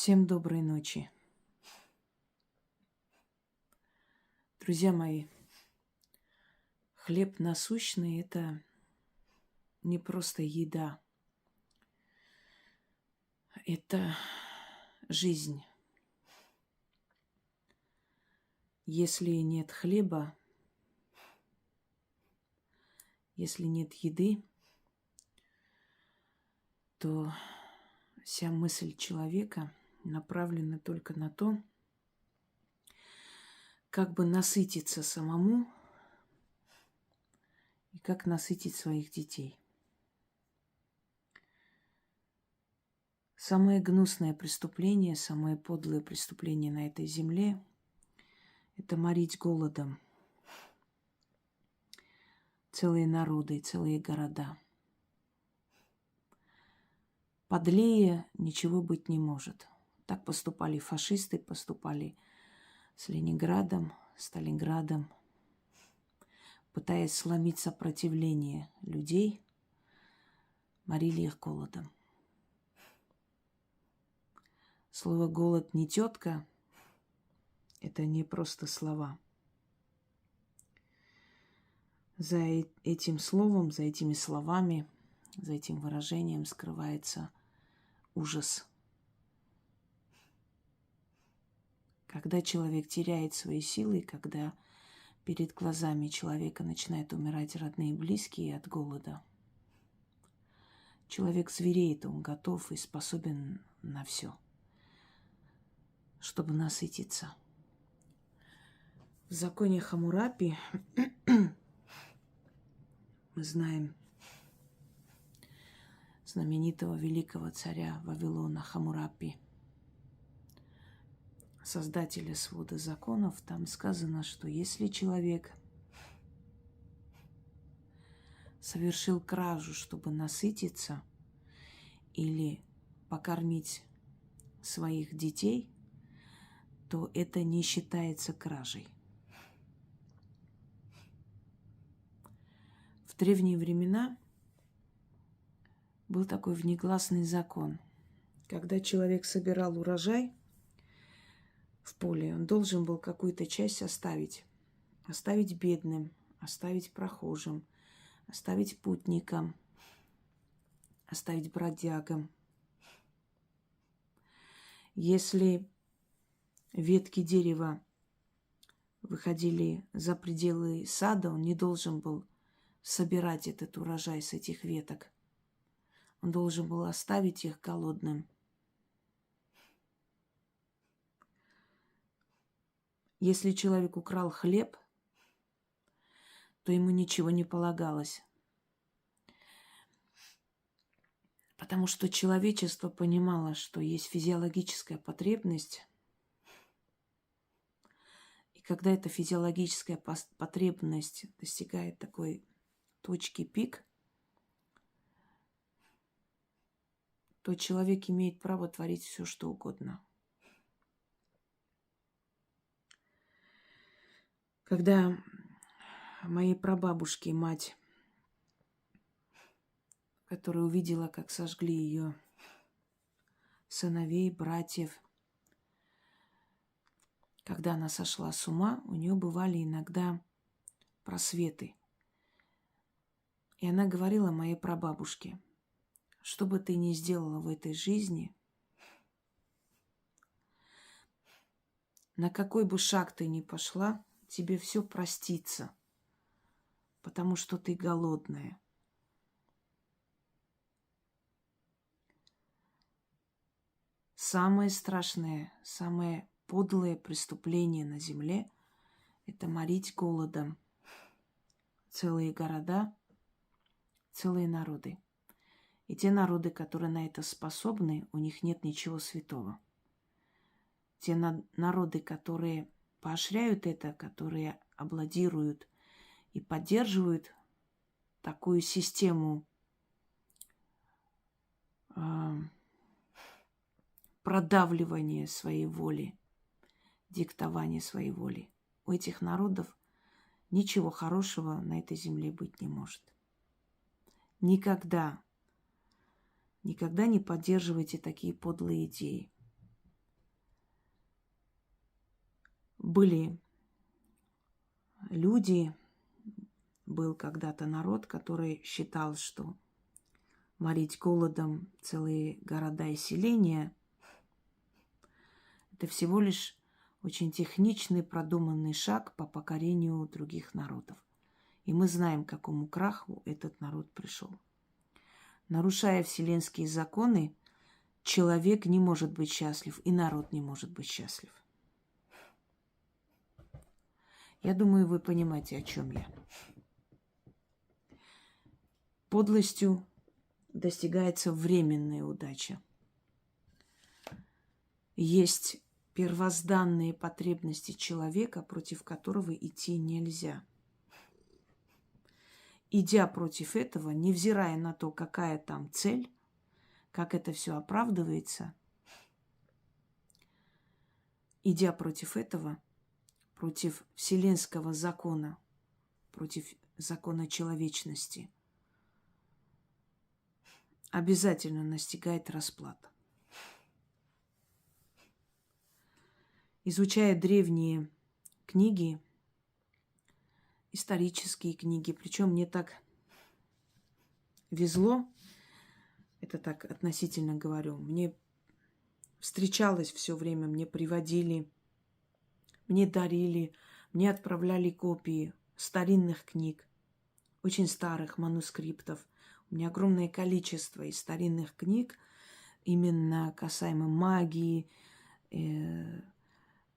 Всем доброй ночи. Друзья мои, хлеб насущный – это не просто еда, это жизнь. Если нет хлеба, если нет еды, то вся мысль человека направлена только на то, как бы насытиться самому и как насытить своих детей. Самое гнусное преступление, самое подлое преступление на этой земле – это морить голодом целые народы, целые города. Подлее ничего быть не может. Так поступали фашисты, поступали с Ленинградом, Сталинградом, пытаясь сломить сопротивление людей, морили их голодом. Слово «голод» не тетка, это не просто слова. За этим словом, за этими словами, за этим выражением скрывается ужас. Когда человек теряет свои силы, когда перед глазами человека начинают умирать родные и близкие от голода, человек звереет, он готов и способен на все, чтобы насытиться. В законе Хаммурапи мы знаем знаменитого великого царя Вавилона Хаммурапи, создателя свода законов. Там сказано, что если человек совершил кражу, чтобы насытиться или покормить своих детей, то это не считается кражей. В древние времена был такой внегласный закон. Когда человек собирал урожай в поле, он должен был какую-то часть оставить. Оставить бедным, оставить прохожим, оставить путникам, оставить бродягам. Если ветки дерева выходили за пределы сада, он не должен был собирать этот урожай с этих веток. Он должен был оставить их голодным. Если человек украл хлеб, то ему ничего не полагалось. Потому что человечество понимало, что есть физиологическая потребность. И когда эта физиологическая потребность достигает такой точки пик, то человек имеет право творить все, что угодно. Когда моей прабабушки мать, которая увидела, как сожгли ее сыновей, братьев, когда она сошла с ума, у нее бывали иногда просветы. И она говорила моей прабабушке: что бы ты ни сделала в этой жизни, на какой бы шаг ты ни пошла, тебе все простится, потому что ты голодная. Самое страшное, самое подлое преступление на земле – это морить голодом целые города, целые народы. И те народы, которые на это способны, у них нет ничего святого. Те народы, которые поощряют это, которые аплодируют и поддерживают такую систему продавливания своей воли, диктования своей воли, у этих народов ничего хорошего на этой земле быть не может. Никогда не поддерживайте такие подлые идеи. Были люди, был когда-то народ, который считал, что морить голодом целые города и селения – это всего лишь очень техничный, продуманный шаг по покорению других народов. И мы знаем, к какому краху этот народ пришел. Нарушая вселенские законы, человек не может быть счастлив, и народ не может быть счастлив. Я думаю, вы понимаете, о чем я. Подлостью достигается временная удача. Есть первозданные потребности человека, против которого идти нельзя. Идя против этого, невзирая на то, какая там цель, как это все оправдывается, идя против этого, против вселенского закона, против закона человечности, обязательно настигает расплата. Изучая древние книги, исторические книги, причем мне так везло, это так относительно говорю, мне встречалось все время, мне приводили, мне дарили, мне отправляли копии старинных книг, очень старых манускриптов. У меня огромное количество из старинных книг, именно касаемо магии,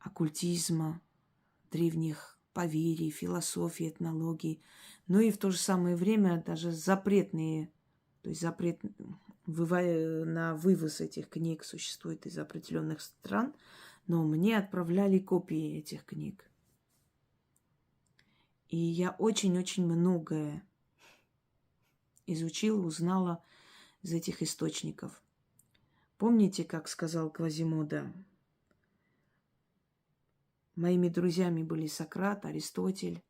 оккультизма, древних поверий, философии, этнологии. Но и в то же самое время даже запретные, то есть запрет на вывоз этих книг существует из определенных стран, но мне отправляли копии этих книг. И я очень-очень многое изучила, узнала из этих источников. Помните, как сказал Квазимода? Моими друзьями были Сократ, Аристотель.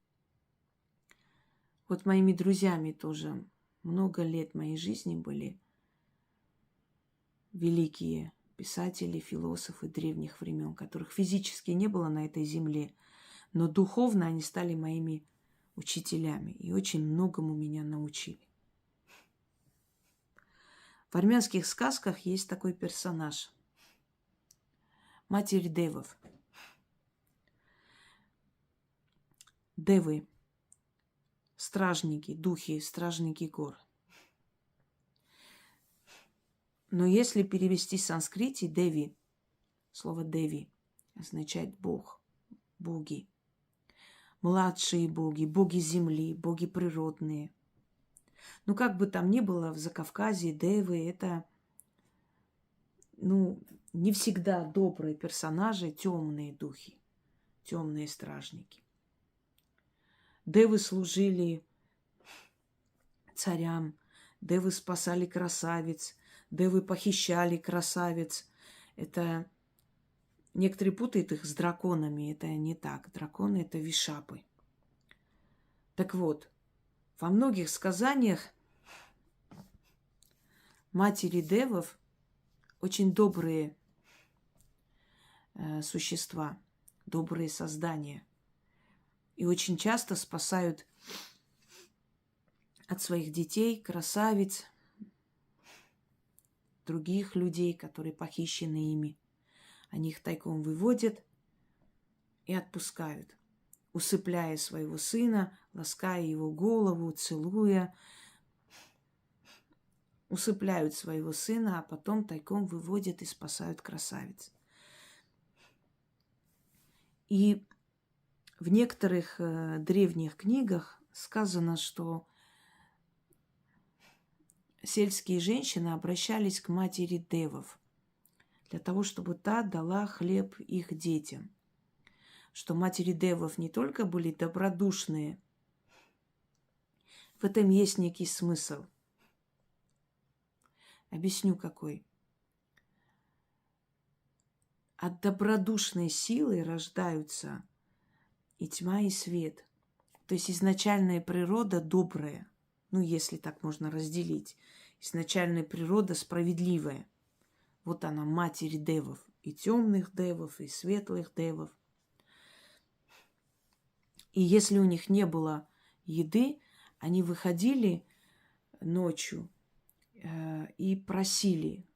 Вот моими друзьями тоже много лет моей жизни были великие писатели, философы древних времен, которых физически не было на этой земле, но духовно они стали моими учителями и очень многому меня научили. В армянских сказках есть такой персонаж – Матерь Девов. Девы – стражники, духи, стражники гор. Но если перевести с санскрите Деви, слово Деви означает Бог, боги. Младшие боги, боги земли, боги природные. Ну, как бы там ни было, в Закавказье девы – это, не всегда добрые персонажи, темные духи, темные стражники. Девы служили царям, девы спасали красавиц, девы похищали красавиц. Это некоторые путают их с драконами. Это не так. Драконы – это вишапы. Так вот, во многих сказаниях матери девов очень добрые существа, добрые создания. И очень часто спасают от своих детей, красавиц, других людей, которые похищены ими. Они их тайком выводят и отпускают, усыпляя своего сына, лаская его голову, целуя. Усыпляют своего сына, а потом тайком выводят и спасают красавиц. И в некоторых древних книгах сказано, что сельские женщины обращались к матери девов для того, чтобы та дала хлеб их детям. Что матери девов не только были добродушные, в этом есть некий смысл. Объясню, какой. От добродушной силы рождаются и тьма, и свет. То есть изначальная природа добрая, если так можно разделить. Изначальная природа справедливая. Вот она, матерь девов, и темных девов, и светлых девов. И если у них не было еды, они выходили ночью и просили,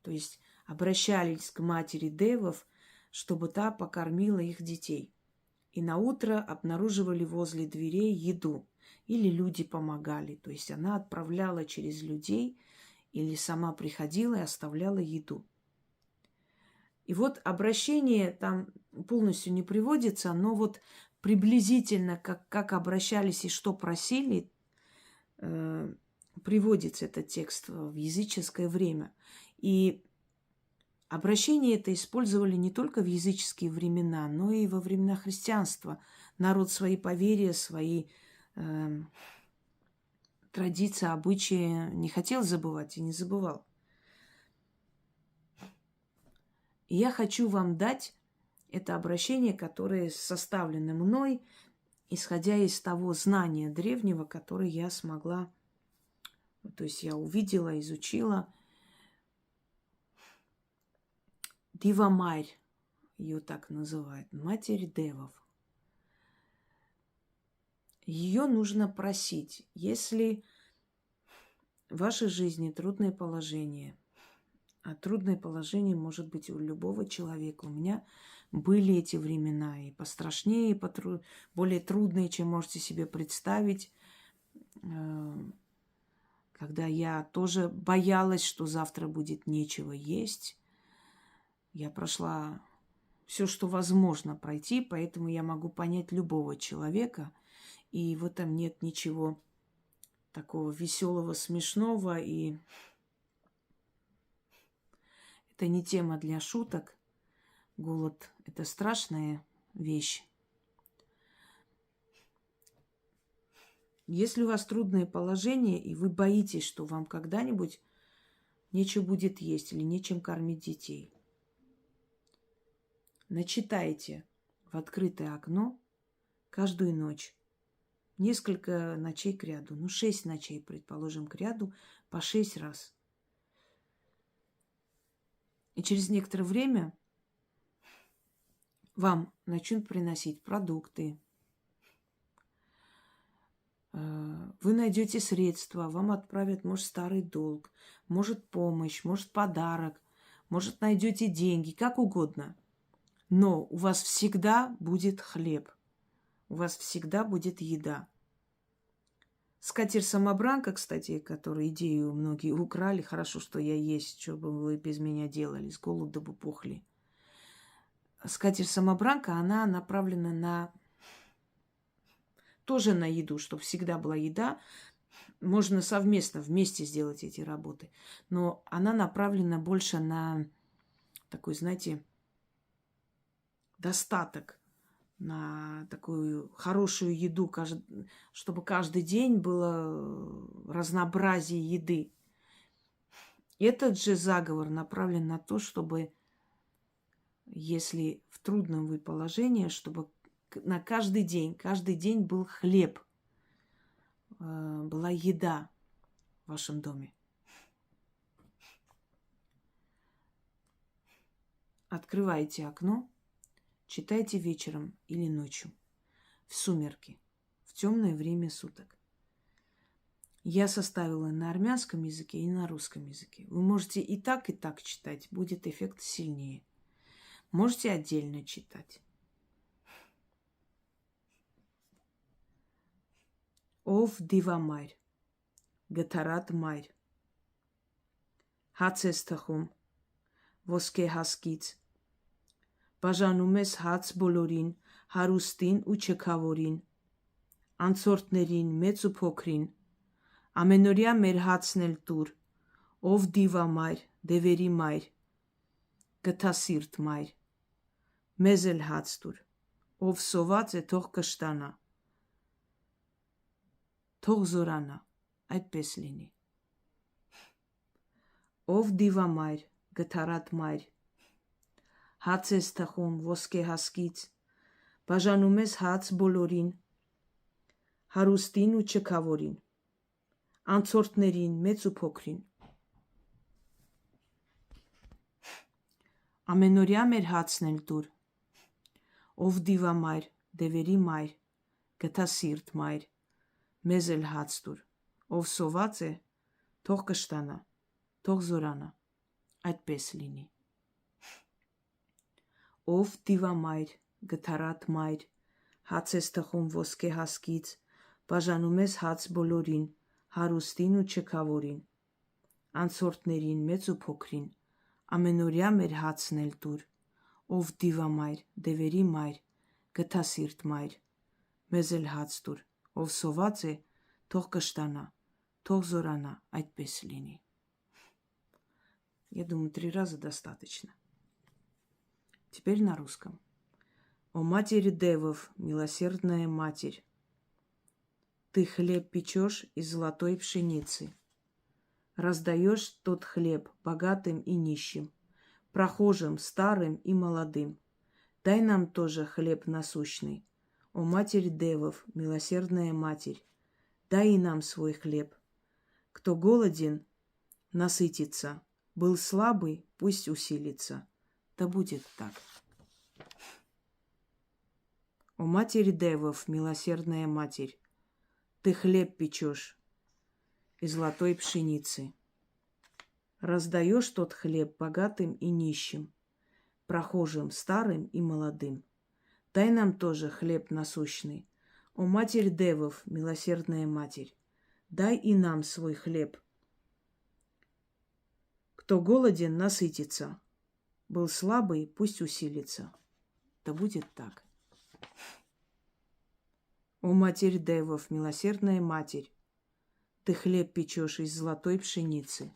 то есть обращались к матери девов, чтобы та покормила их детей. И на утро обнаруживали возле дверей еду. Или люди помогали. То есть она отправляла через людей или сама приходила и оставляла еду. И вот обращение там полностью не приводится, но вот приблизительно, как обращались и что просили, приводится этот текст в языческое время. И обращение это использовали не только в языческие времена, но и во времена христианства. Народ свои поверья, свои традиции, обычаи не хотел забывать и не забывал. И я хочу вам дать это обращение, которое составлено мной, исходя из того знания древнего, которое я смогла, то есть я увидела, изучила. Дива Марь, ее так называют, Матерь Девов. Ее нужно просить, если в вашей жизни трудное положение, а трудное положение может быть у любого человека. У меня были эти времена и пострашнее, и более трудные, чем можете себе представить, когда я тоже боялась, что завтра будет нечего есть. Я прошла все, что возможно пройти, поэтому я могу понять любого человека, и в этом нет ничего такого веселого, смешного, и это не тема для шуток. Голод – это страшная вещь. Если у вас трудное положение, и вы боитесь, что вам когда-нибудь нечего будет есть или нечем кормить детей, начитайте в открытое окно каждую ночь. Несколько ночей кряду. 6 ночей, предположим, кряду по 6 раз. И через некоторое время вам начнут приносить продукты. Вы найдете средства, вам отправят, может, старый долг, может, помощь, может, подарок, может, найдете деньги, как угодно. Но у вас всегда будет хлеб, у вас всегда будет еда. Скатерть-самобранка, кстати, которую идею многие украли, хорошо, что я есть, что бы вы без меня делали, с голоду бы пухли. Скатерть-самобранка, она направлена тоже на еду, чтобы всегда была еда. Можно совместно, вместе сделать эти работы. Но она направлена больше на такой, знаете, достаток, на такую хорошую еду, чтобы каждый день было разнообразие еды. Этот же заговор направлен на то, чтобы, если в трудном вы положении, чтобы на каждый день был хлеб, была еда в вашем доме. Открывайте окно, читайте вечером или ночью, в сумерки, в темное время суток. Я составила на армянском языке и на русском языке. Вы можете и так читать, будет эффект сильнее. Можете отдельно читать. Ով դիվամայր, գթարատ մայր, հաց ես թխում, ոսկե հասկից, բաժանում ես հաց բոլորին, հարուստին ու չքավորին, անցորդներին, մեծ ու փոքրին, ամենօրյա մեր հացն էլ տուր, ով դիվամայր, դևերի մայր, գթասիրտ մայր, մեզ էլ հաց տուր, ով սոված է թող կշտանա, թող զորանա, այդպես լինի։ Ով դիվամայր, գթարատ մայր, հաց ես թխում ոսկե հասկից, բաժանում ես հաց բոլորին, հարուստին ու չքավորին, անցորդներին, մեծ ու փոքրին։ Ամենօրյա մեր հացն էլ տուր, ով դիվամայր, դևերի մայր, գտա սիրտ մայր, մեզ էլ հաց տուր, ով սոված է, թող կշտանա, թող զորանա, այդպես լինի։ Ով դիվամայր, գթառատ մայր, հաց ես թխում ոսկե հասկից, բաժանում ես հաց բոլորին, հարուստին ու չքավորին, անցորդներին, մեծ ու փոքրին, ամենօրյա մեր հացն էլ տուր, ով դիվամայր, դևերի մայր, գթա սիրտ մայր, մեզ էլ հաց տուր, ով սոված է, թող կշտանա, թող զորանա, այդպես լինի։ Я думаю, 3 раза достаточно. Теперь на русском. О матери девов, милосердная матерь, ты хлеб печешь из золотой пшеницы, раздаешь тот хлеб богатым и нищим, прохожим, старым и молодым. Дай нам тоже хлеб насущный. О Матерь Девов, милосердная Матерь, дай и нам свой хлеб. Кто голоден, насытится. Был слабый, пусть усилится. Да будет так. О Матерь Девов, милосердная Матерь, ты хлеб печешь из золотой пшеницы. Раздаешь тот хлеб богатым и нищим, прохожим, старым и молодым. Дай нам тоже хлеб насущный. О Матерь Девов, милосердная Матерь, дай и нам свой хлеб. Кто голоден, насытится. Был слабый, пусть усилится. Да будет так. О Матерь Девов, милосердная Матерь, ты хлеб печешь из золотой пшеницы.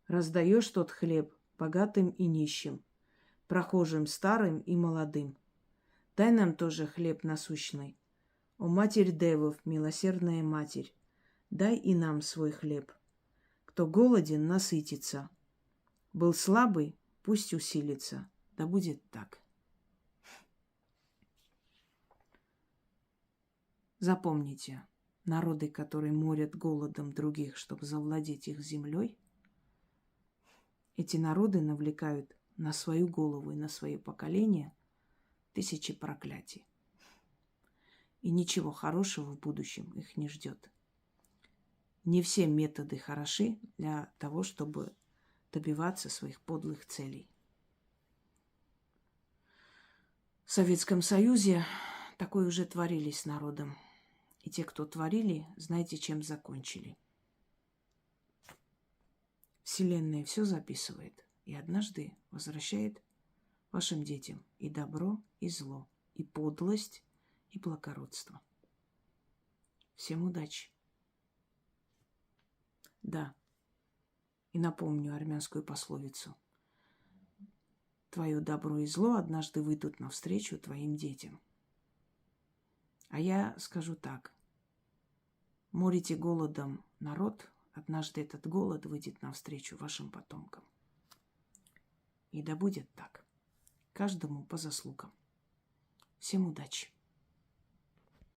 Раздаешь тот хлеб богатым и нищим, прохожим, старым и молодым. Дай нам тоже хлеб насущный. О Матерь Девов, милосердная Матерь, дай и нам свой хлеб. Кто голоден, насытится. Был слабый, пусть усилится. Да будет так. Запомните, народы, которые морят голодом других, чтобы завладеть их землей, эти народы навлекают на свою голову и на свое поколение тысячи проклятий. И ничего хорошего в будущем их не ждет. Не все методы хороши для того, чтобы добиваться своих подлых целей. В Советском Союзе такое уже творили с народом. И те, кто творили, знаете, чем закончили. Вселенная все записывает и однажды возвращает вашим детям и добро, и зло, и подлость, и благородство. Всем удачи! Да, и напомню армянскую пословицу. Твое добро и зло однажды выйдут навстречу твоим детям. А я скажу так. Морите голодом народ, однажды этот голод выйдет навстречу вашим потомкам. И да будет так. Каждому по заслугам. Всем удачи!